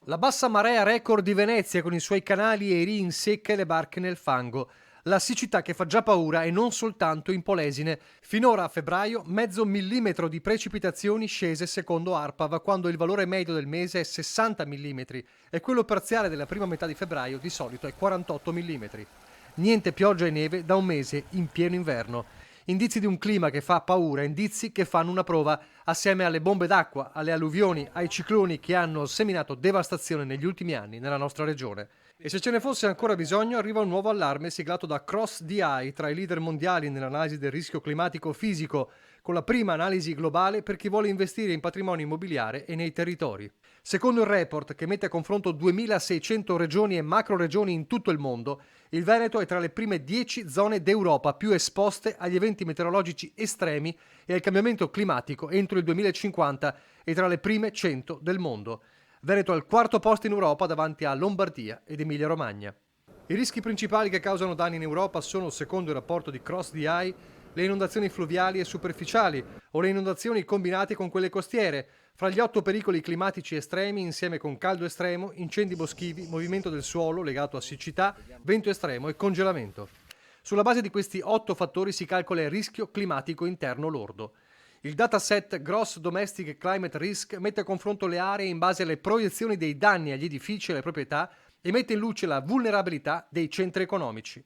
La bassa marea record di Venezia con i suoi canali e i rii in secca e le barche nel fango. La siccità che fa già paura e non soltanto in Polesine. Finora a febbraio mezzo millimetro di precipitazioni scese secondo ARPAV, quando il valore medio del mese è 60 millimetri e quello parziale della prima metà di febbraio di solito è 48 millimetri. Niente pioggia e neve da un mese in pieno inverno. Indizi di un clima che fa paura, indizi che fanno una prova, assieme alle bombe d'acqua, alle alluvioni, ai cicloni che hanno seminato devastazione negli ultimi anni nella nostra regione. E se ce ne fosse ancora bisogno, arriva un nuovo allarme siglato da CrossDI, tra i leader mondiali nell'analisi del rischio climatico fisico, con la prima analisi globale per chi vuole investire in patrimonio immobiliare e nei territori. Secondo il report, che mette a confronto 2600 regioni e macroregioni in tutto il mondo, il Veneto è tra le prime 10 zone d'Europa più esposte agli eventi meteorologici estremi e al cambiamento climatico entro il 2050 e tra le prime 100 del mondo. Veneto al quarto posto in Europa davanti a Lombardia ed Emilia-Romagna. I rischi principali che causano danni in Europa sono, secondo il rapporto di CrossDI, le inondazioni fluviali e superficiali o le inondazioni combinate con quelle costiere, fra gli 8 pericoli climatici estremi insieme con caldo estremo, incendi boschivi, movimento del suolo legato a siccità, vento estremo e congelamento. Sulla base di questi 8 fattori si calcola il rischio climatico interno lordo. Il dataset Gross Domestic Climate Risk mette a confronto le aree in base alle proiezioni dei danni agli edifici e alle proprietà e mette in luce la vulnerabilità dei centri economici.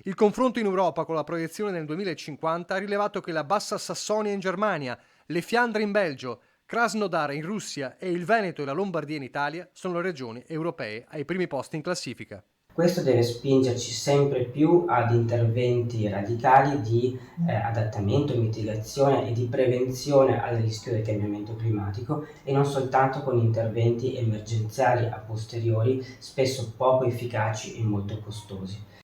Il confronto in Europa con la proiezione nel 2050 ha rilevato che la Bassa Sassonia in Germania, le Fiandre in Belgio, Krasnodar in Russia e il Veneto e la Lombardia in Italia sono le regioni europee ai primi posti in classifica. Questo deve spingerci sempre più ad interventi radicali di adattamento, mitigazione e di prevenzione al rischio del cambiamento climatico e non soltanto con interventi emergenziali a posteriori, spesso poco efficaci e molto costosi.